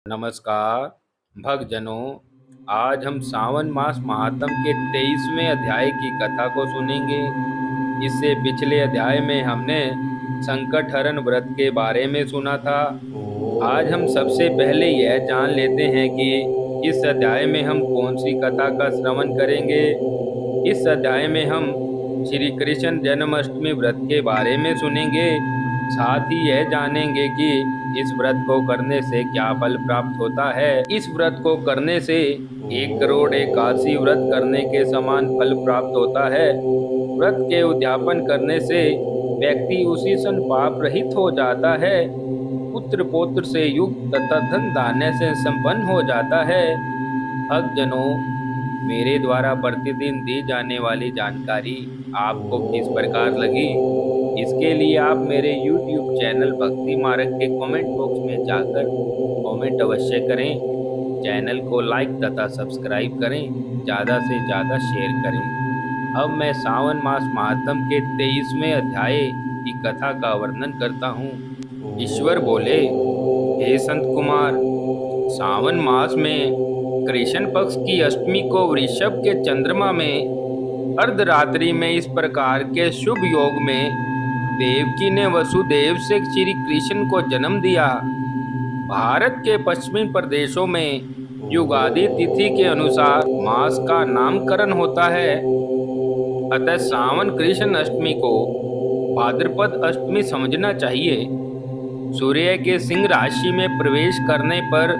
नमस्कार भक्तजनों। आज हम सावन मास महात्म के 23वें अध्याय की कथा को सुनेंगे। इससे पिछले अध्याय में हमने संकट हरण व्रत के बारे में सुना था। आज हम सबसे पहले यह जान लेते हैं कि इस अध्याय में हम कौन सी कथा का श्रवण करेंगे। इस अध्याय में हम श्री कृष्ण जन्माष्टमी व्रत के बारे में सुनेंगे। साथ ही यह जानेंगे कि इस व्रत को करने से क्या फल प्राप्त होता है। इस व्रत को करने से 1 करोड़ एकादशी व्रत करने के समान फल प्राप्त होता है। व्रत के उद्यापन करने से व्यक्ति उसी क्षण पाप रहित हो जाता है, पुत्र पौत्र से युक्त तथा धन धान्य से संपन्न हो जाता है। भक्तजनों, मेरे द्वारा प्रतिदिन दी जाने वाली जानकारी आपको किस प्रकार लगी, इसके लिए आप मेरे YouTube चैनल भक्ति मार्ग के कमेंट बॉक्स में जाकर कमेंट अवश्य करें। चैनल को लाइक तथा सब्सक्राइब करें, ज़्यादा से ज़्यादा शेयर करें। अब मैं सावन मास महात्म के 23वें अध्याय की कथा का वर्णन करता हूँ। ईश्वर बोले, हे संत कुमार, सावन मास में कृष्ण पक्ष की अष्टमी को वृषभ के चंद्रमा में अर्धरात्रि में इस प्रकार के शुभ योग में देवकी ने वसुदेव से श्री कृष्ण को जन्म दिया। भारत के पश्चिमी प्रदेशों में युगादि तिथि के अनुसार मास का नामकरण होता है। अतः सावन कृष्ण अष्टमी को भाद्रपद अष्टमी समझना चाहिए। सूर्य के सिंह राशि में प्रवेश करने पर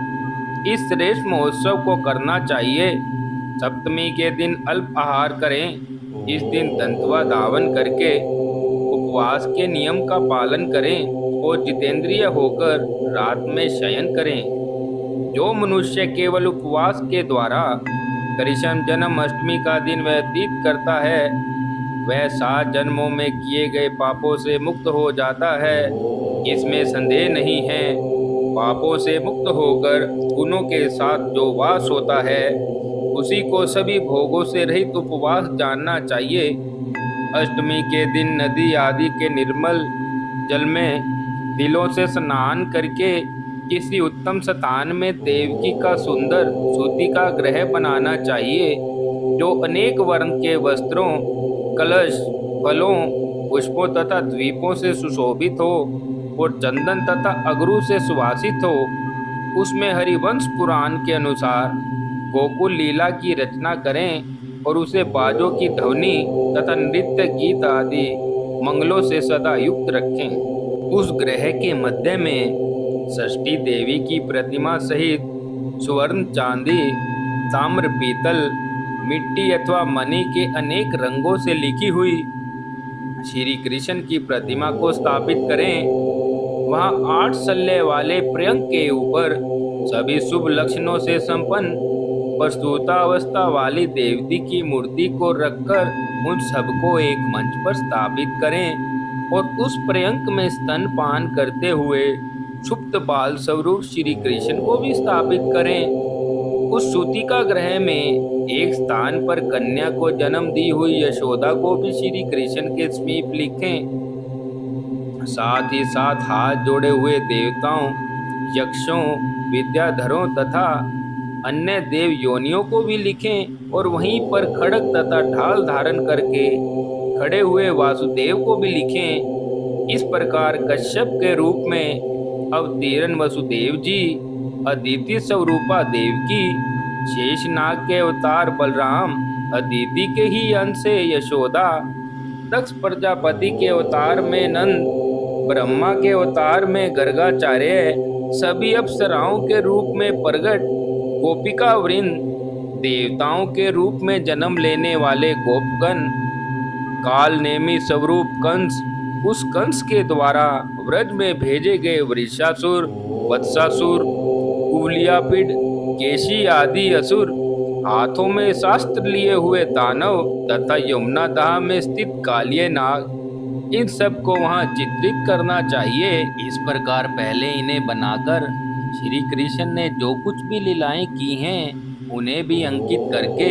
इस श्रेष्ठ महोत्सव को करना चाहिए। सप्तमी के दिन अल्प आहार करें। इस दिन दंतवा धावन करके उपवास के नियम का पालन करें और जितेंद्रिय होकर रात में शयन करें। जो मनुष्य केवल उपवास के द्वारा कृष्ण जन्माष्टमी का दिन व्यतीत करता है, वह 7 जन्मों में किए गए पापों से मुक्त हो जाता है, इसमें संदेह नहीं है। पापों से मुक्त होकर गुणों के साथ जो वास होता है, उसी को सभी भोगों से रहित उपवास जानना चाहिए। अष्टमी के दिन नदी आदि के निर्मल जल में तिलों से स्नान करके किसी उत्तम स्थान में देवकी का सुंदर सूती का ग्रह बनाना चाहिए, जो अनेक वर्ण के वस्त्रों, कलश, फलों, पुष्पों तथा द्वीपों से सुशोभित हो और चंदन तथा अगरू से सुवासित हो। उसमें हरिवंश पुराण के अनुसार गोकुल लीला की रचना करें और उसे बाजों की ध्वनि तथा नृत्य गीत आदि मंगलों से सदा युक्त रखें। उस ग्रह के मध्य में षष्ठी देवी की प्रतिमा सहित स्वर्ण, चांदी, ताम्र, पीतल, मिट्टी अथवा मणि के अनेक रंगों से लिखी हुई श्री कृष्ण की प्रतिमा को स्थापित करें। वहाँ 8 सल्ले वाले पर्यंक के ऊपर सभी शुभ लक्षणों से संपन्न प्रस्तुतावस्था वाली देवती की मूर्ति को रखकर उन सबको एक मंच पर स्थापित करें और उस पर्यंक में स्तनपान करते हुए सुप्त बाल स्वरूप श्री कृष्ण को भी स्थापित करें। उस सूतिका ग्रह में एक स्थान पर कन्या को जन्म दी हुई यशोदा को भी श्री कृष्ण के समीप लिखें। साथ ही साथ हाथ जोड़े हुए देवताओं, यक्षों, विद्याधरों तथा अन्य देव योनियों को भी लिखें और वहीं पर खड्ग तथा ढाल धारण करके खड़े हुए वासुदेव को भी लिखें। इस प्रकार कश्यप के रूप में अवतीर्ण वसुदेव जी, अदिति स्वरूपा देवकी, शेषनाग के अवतार बलराम, अदिति के ही अंश से यशोदा, दक्ष प्रजापति के अवतार में नंद, ब्रह्मा के अवतार में गर्गाचार्य, सभी अप्सराओं के रूप में प्रगट गोपिका वृंद, देवताओं के रूप में जन्म लेने वाले गोपगण, काल नेमी स्वरूप कंस, उस कंस के द्वारा व्रज में भेजे गए वृषासुर, वत्सासुर, कुवलियापिड, केशी आदि असुर, हाथों में शास्त्र लिए हुए दानव तथा यमुना दाह में स्थित कालिये नाग, इन सब को वहाँ चित्रित करना चाहिए। इस प्रकार पहले इन्हें बनाकर श्री कृष्ण ने जो कुछ भी लीलाएं की हैं, उन्हें भी अंकित करके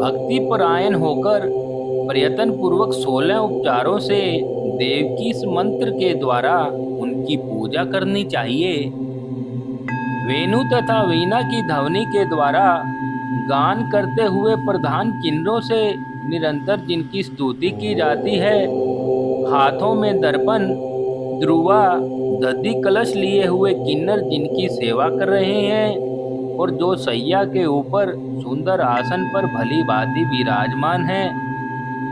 भक्ति परायण होकर प्रयत्न पूर्वक 16 उपचारों से देव की इस मंत्र के द्वारा उनकी पूजा करनी चाहिए। वेणु तथा वीणा की ध्वनि के द्वारा गान करते हुए प्रधान किन्नरों से निरंतर जिनकी स्तुति की जाती है, हाथों में दर्पण, ध्रुवा, दधि कलश लिए हुए किन्नर जिनकी सेवा कर रहे हैं, और जो सैया के ऊपर सुंदर आसन पर भली भांति विराजमान हैं,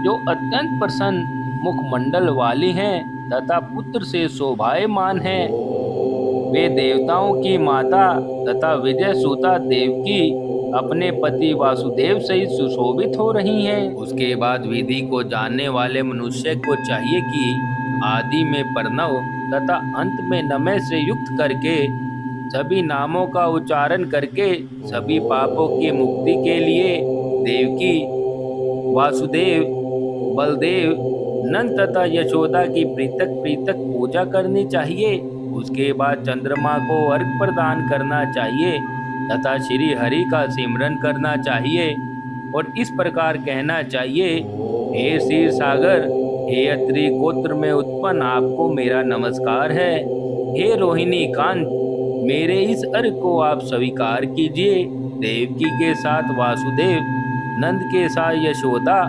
जो अत्यंत प्रसन्न मुखमंडल वाली हैं तथा पुत्र से शोभायमान हैं, वे देवताओं की माता तथा विजय सुता देवकी अपने पति वासुदेव सहित सुशोभित हो रही हैं। उसके बाद विधि को जानने वाले मनुष्य को चाहिए कि आदि में प्रणव तथा अंत में नमः से युक्त करके सभी नामों का उच्चारण करके सभी पापों की मुक्ति के लिए देवकी, वासुदेव, बलदेव, नंद तथा यशोदा की पृथक पृथक पूजा करनी चाहिए। उसके बाद चंद्रमा को अर्घ्य प्रदान करना चाहिए तथा श्री हरि का सिमरन करना चाहिए और इस प्रकार कहना चाहिए, हे क्षीर सागर, हे अत्रि गोत्र में उत्पन्न आपको मेरा नमस्कार है। हे रोहिणी कांत, मेरे इस अर्घ्य को आप स्वीकार कीजिए। देवकी के साथ वासुदेव, नंद के साथ यशोदा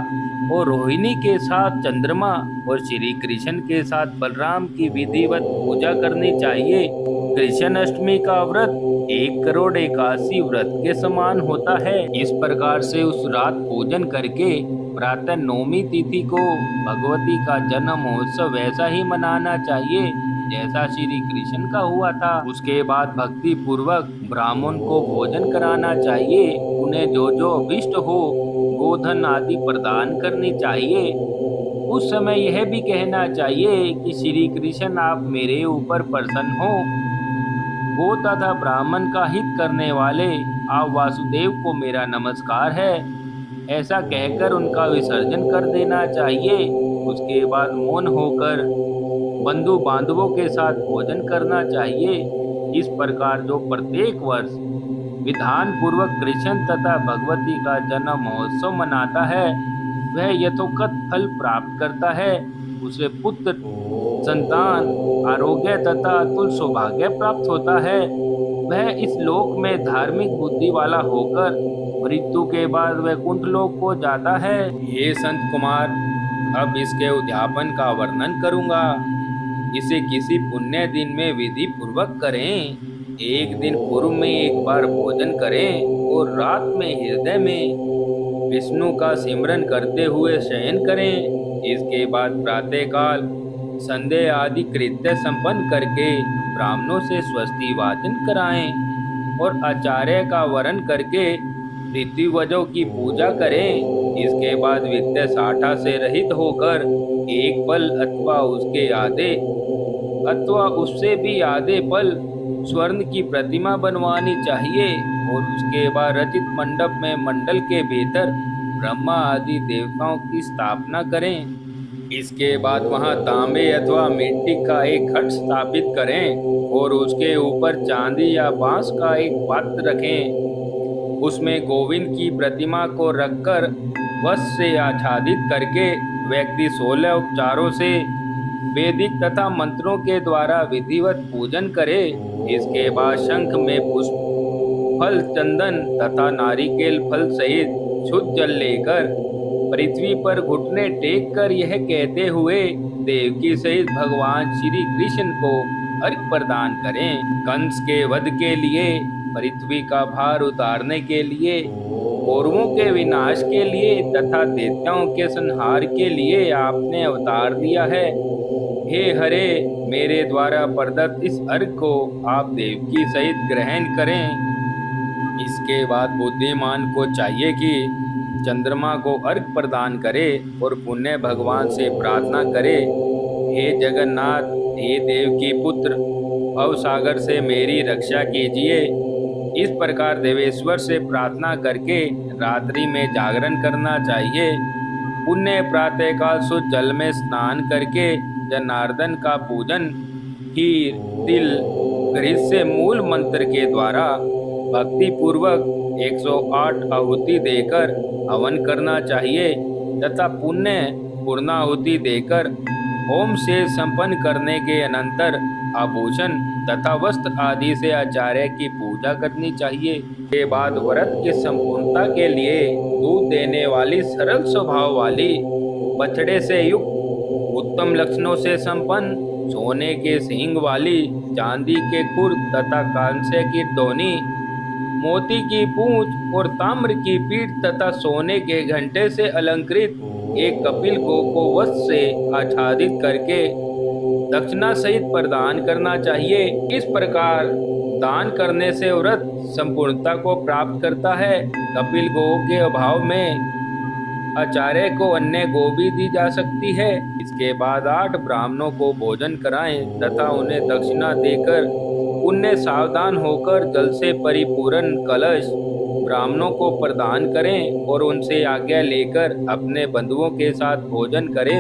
और रोहिणी के साथ चंद्रमा और श्री कृष्ण के साथ बलराम की विधिवत पूजा करनी चाहिए। कृष्ण अष्टमी का व्रत 1,81 व्रत के समान होता है। इस प्रकार से उस रात पूजन करके प्रातः नौमी तिथि को भगवती का जन्म महोत्सव वैसा ही मनाना चाहिए जैसा श्री कृष्ण का हुआ था। उसके बाद भक्ति पूर्वक ब्राह्मण को भोजन कराना चाहिए। उन्हें जो जो अभिष्ट हो गोधन आदि प्रदान करनी चाहिए। उस समय यह भी कहना चाहिए कि श्री कृष्ण आप मेरे ऊपर प्रसन्न हो। गो तथा ब्राह्मण का हित करने वाले आप वासुदेव को मेरा नमस्कार है, ऐसा कहकर उनका विसर्जन कर देना चाहिए। उसके बाद मौन होकर बंधु बांधवों के साथ भोजन करना चाहिए। इस प्रकार जो प्रत्येक वर्ष विधान पूर्वक कृष्ण तथा भगवती का जन्म महोत्सव मनाता है वह यथोक्त फल प्राप्त करता है। उसे पुत्र, संतान, आरोग्य तथा अतुल सौभाग्य प्राप्त होता है। वह इस लोक में धार्मिक बुद्धि वाला होकर मृत्यु के बाद वैकुंठ लोक को जाता है। ये संत कुमार, अब इसके उद्यापन का वर्णन करूंगा। इसे किसी पुण्य दिन में विधि पूर्वक करें। एक दिन पूर्व में एक बार भोजन करें और रात में हृदय में विष्णु का सिमरन करते हुए शयन करें। इसके बाद प्रातःकाल संध्या आदि कृत्य संपन्न करके ब्राह्मणों से स्वस्ति वाचन कराएं और आचार्य का वरण करके ऋतुवजों की पूजा करें। इसके बाद वित्तीय साठा से रहित होकर एक पल अथवा उसके आधे अथवा उससे भी आधे पल स्वर्ण की प्रतिमा बनवानी चाहिए और उसके बाद रचित मंडप में मंडल के भीतर ब्रह्मा आदि देवताओं की स्थापना करें। इसके बाद वहां तांबे अथवा मिट्टी का एक घट स्थापित करें और उसके ऊपर चांदी या बांस का एक पात्र रखें। उसमें गोविंद की प्रतिमा को रखकर वस्त्र से आच्छादित करके व्यक्ति 16 उपचारों से वैदिक तथा मंत्रों के द्वारा विधिवत पूजन करे। इसके बाद शंख में पुष्प, फल, चंदन तथा नारिकेल फल सहित शुद्ध जल लेकर पृथ्वी पर घुटने टेक कर यह कहते हुए देवकी सहित भगवान श्री कृष्ण को अर्घ्य प्रदान करें। कंस के वध के लिए, पृथ्वी का भार उतारने के लिए, कौरवों के विनाश के लिए तथा दैत्यों के संहार के लिए आपने अवतार दिया है। हे हरे, मेरे द्वारा प्रदत्त इस अर्घ्य को आप देवकी सहित ग्रहण करें। इसके बाद बुद्धिमान को चाहिए कि चंद्रमा को अर्घ्य प्रदान करे और पुण्य भगवान से प्रार्थना करे, हे जगन्नाथ, हे देवकी पुत्र, भवसागर से मेरी रक्षा कीजिए। इस प्रकार देवेश्वर से प्रार्थना करके रात्रि में जागरण करना चाहिए। पुण्य प्रातःकाल शुद्ध जल में स्नान करके जनार्दन का पूजन खीर, तिल, घृत से मूल मंत्र के द्वारा भक्ति पूर्वक 108 आहुति देकर हवन करना चाहिए तथा पुण्य पूर्णाहुति देकर होम से संपन्न करने के अनंतर आभूषण तथा वस्त्र आदि से आचार्य की पूजा करनी चाहिए। के बाद व्रत की संपूर्णता के लिए दूध देने वाली सरल स्वभाव वाली बछड़े से युक्त उत्तम लक्षणों से संपन्न सोने के सींग वाली चांदी के खुर तथा कांस्य की टोनी मोती की पूंछ और ताम्र की पीठ तथा सोने के घंटे से अलंकृत एक कपिल को वस्त्र से आच्छादित करके दक्षिणा सहित प्रदान करना चाहिए। इस प्रकार दान करने से व्रत संपूर्णता को प्राप्त करता है। कपिल गो के अभाव में आचार्य को अन्य गो भी दी जा सकती है। इसके बाद 8 ब्राह्मणों को भोजन कराएं तथा उन्हें दक्षिणा देकर उनने सावधान होकर जल से परिपूर्ण कलश ब्राह्मणों को प्रदान करें और उनसे आज्ञा लेकर अपने बंधुओं के साथ भोजन करें।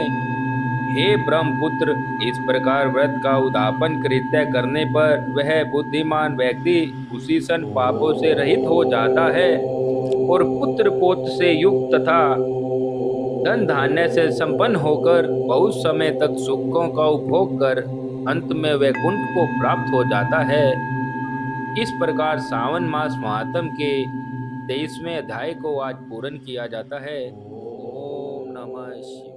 हे ब्रह्मपुत्र, इस प्रकार व्रत का उद्यापन कृत्य करने पर वह बुद्धिमान व्यक्ति उसी सन पापों से रहित हो जाता है और पुत्र पौत्र से युक्त तथा धन धान्य से संपन्न होकर बहुत समय तक सुखों का उपभोग कर अंत में वैकुंठ को प्राप्त हो जाता है। इस प्रकार सावन मास महात्म के 23वें अध्याय को आज पूर्ण किया जाता है। ओम नमः शिवाय।